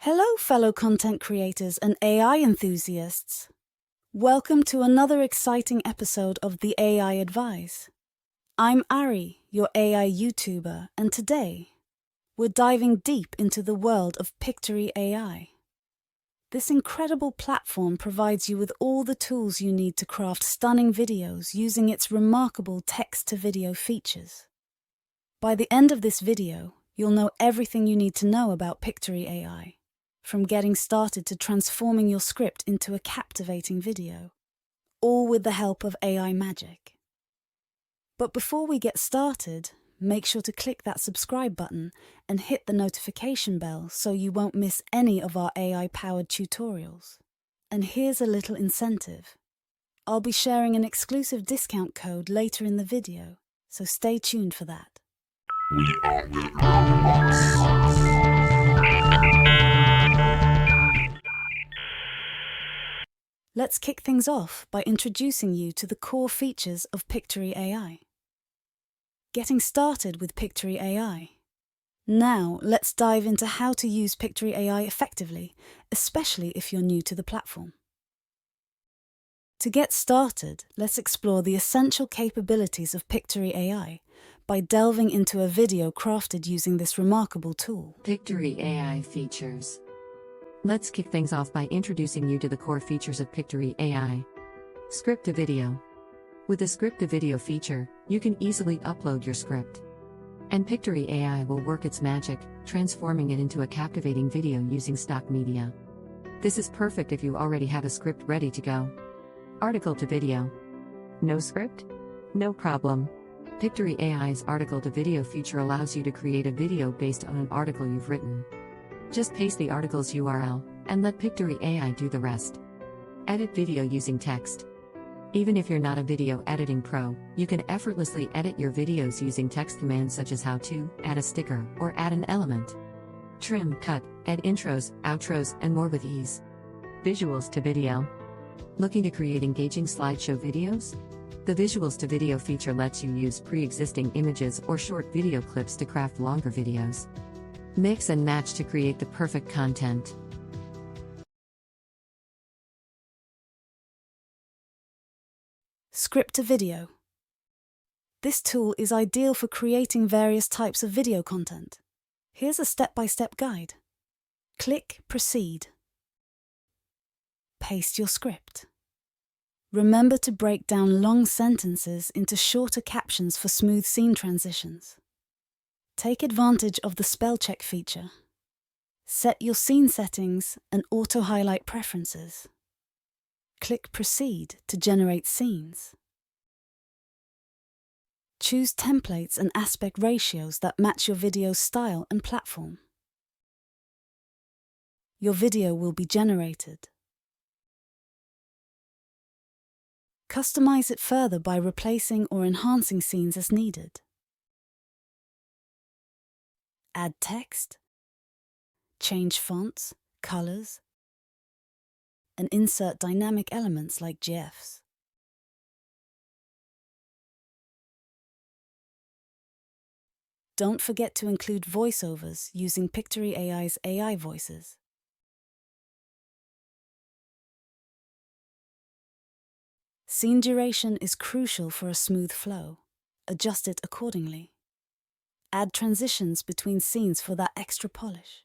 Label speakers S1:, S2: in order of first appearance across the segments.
S1: Hello, fellow content creators and AI enthusiasts. Welcome to another exciting episode of the AI Advice. I'm Ari, your AI YouTuber, and today we're diving deep into the world of Pictory AI. This incredible platform provides you with all the tools you need to craft stunning videos using its remarkable text-to-video features. By the end of this video, you'll know everything you need to know about Pictory AI. From getting started to transforming your script into a captivating video, all with the help of AI magic. But before we get started, make sure to click that subscribe button and hit the notification bell so you won't miss any of our AI-powered tutorials. And here's a little incentive. I'll be sharing an exclusive discount code later in the video, so stay tuned for that.
S2: We are the robots.
S1: Let's kick things off by introducing you to the core features of Pictory AI. Getting started with Pictory AI. Now, let's dive into how to use Pictory AI effectively, especially if you're new to the platform. To get started, let's explore the essential capabilities of Pictory AI by delving into a video crafted using this remarkable tool.
S3: Pictory AI features. Let's kick things off by introducing you to the core features of Pictory AI. Script to video. With the script to video feature, you can easily upload your script. And Pictory AI will work its magic, transforming it into a captivating video using stock media. This is perfect if you already have a script ready to go. Article to video. No script? No problem. Pictory AI's article to video feature allows you to create a video based on an article you've written. Just paste the article's URL, and let Pictory AI do the rest. Edit video using text. Even if you're not a video editing pro, you can effortlessly edit your videos using text commands such as how to, add a sticker, or add an element. Trim, cut, add intros, outros, and more with ease. Visuals to video. Looking to create engaging slideshow videos? The Visuals to Video feature lets you use pre-existing images or short video clips to craft longer videos. Mix and match to create the perfect content.
S1: Script to video. This tool is ideal for creating various types of video content. Here's a step-by-step guide. Click Proceed. Paste your script. Remember to break down long sentences into shorter captions for smooth scene transitions. Take advantage of the spell check feature. Set your scene settings and auto-highlight preferences. Click Proceed to generate scenes. Choose templates and aspect ratios that match your video's style and platform. Your video will be generated. Customize it further by replacing or enhancing scenes as needed. Add text, change fonts, colors, and insert dynamic elements like GIFs. Don't forget to include voiceovers using Pictory AI's AI voices. Scene duration is crucial for a smooth flow. Adjust it accordingly. Add transitions between scenes for that extra polish.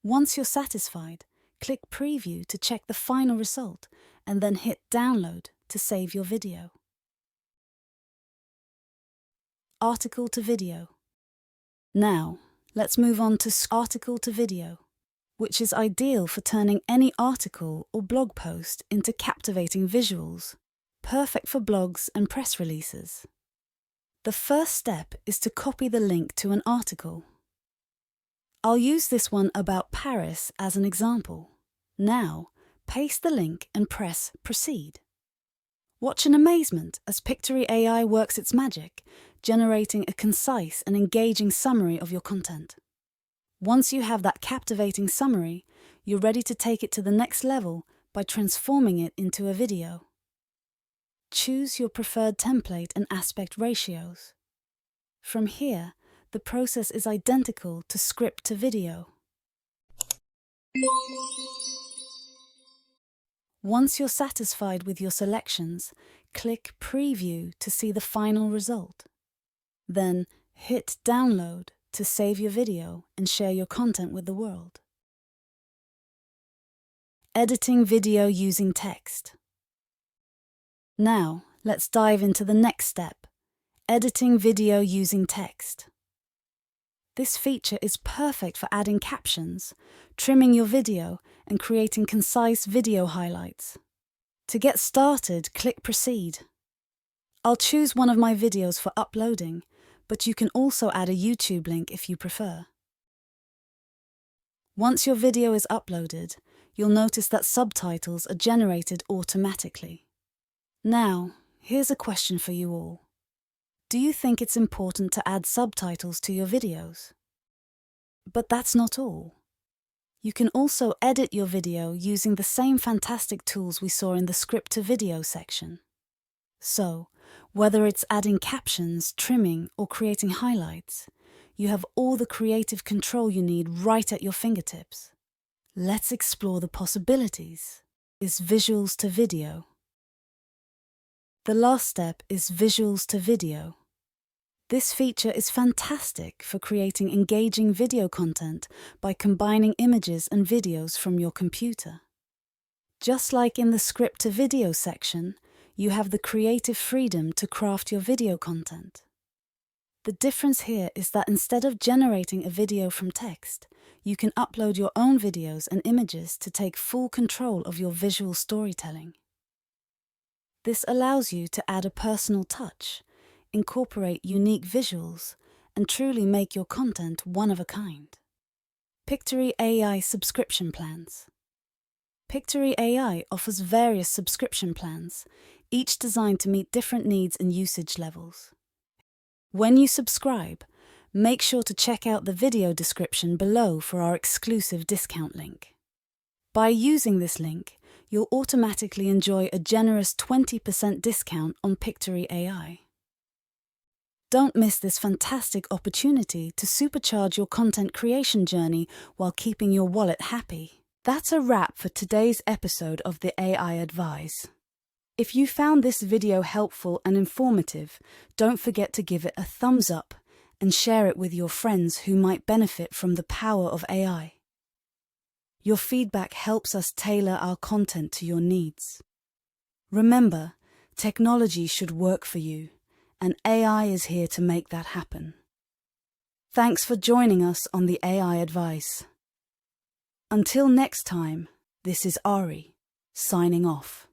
S1: Once you're satisfied, click Preview to check the final result and then hit Download to save your video. Article to video. Now, let's move on to article to video, which is ideal for turning any article or blog post into captivating visuals, perfect for blogs and press releases. The first step is to copy the link to an article. I'll use this one about Paris as an example. Now, paste the link and press Proceed. Watch in amazement as Pictory AI works its magic, generating a concise and engaging summary of your content. Once you have that captivating summary, you're ready to take it to the next level by transforming it into a video. Choose your preferred template and aspect ratios. From here, The process is identical to script to video. Once you're satisfied with your selections, click Preview to see the final result. Then hit Download to save your video and share your content with the world. Editing video using text. Now, let's dive into the next step, editing video using text. This feature is perfect for adding captions, trimming your video, and creating concise video highlights. To get started, click Proceed. I'll choose one of my videos for uploading, but you can also add a YouTube link if you prefer. Once your video is uploaded, you'll notice that subtitles are generated automatically. Now, here's a question for you all. Do you think it's important to add subtitles to your videos? But that's not all. You can also edit your video using the same fantastic tools we saw in the script to video section. So, whether it's adding captions, trimming, or creating highlights, you have all the creative control you need right at your fingertips. Let's explore the possibilities. Is visuals to video. The last step is visuals to video. This feature is fantastic for creating engaging video content by combining images and videos from your computer. Just like in the script to video section, you have the creative freedom to craft your video content. The difference here is that instead of generating a video from text, you can upload your own videos and images to take full control of your visual storytelling. This allows you to add a personal touch, incorporate unique visuals, and truly make your content one of a kind. Pictory AI subscription plans. Pictory AI offers various subscription plans, each designed to meet different needs and usage levels. When you subscribe, make sure to check out the video description below for our exclusive discount link. By using this link, you'll automatically enjoy a generous 20% discount on Pictory AI. Don't miss this fantastic opportunity to supercharge your content creation journey while keeping your wallet happy. That's a wrap for today's episode of the AI Advice. If you found this video helpful and informative, don't forget to give it a thumbs up and share it with your friends who might benefit from the power of AI. Your feedback helps us tailor our content to your needs. Remember, technology should work for you, and AI is here to make that happen. Thanks for joining us on the AI Advice. Until next time, this is Ari, signing off.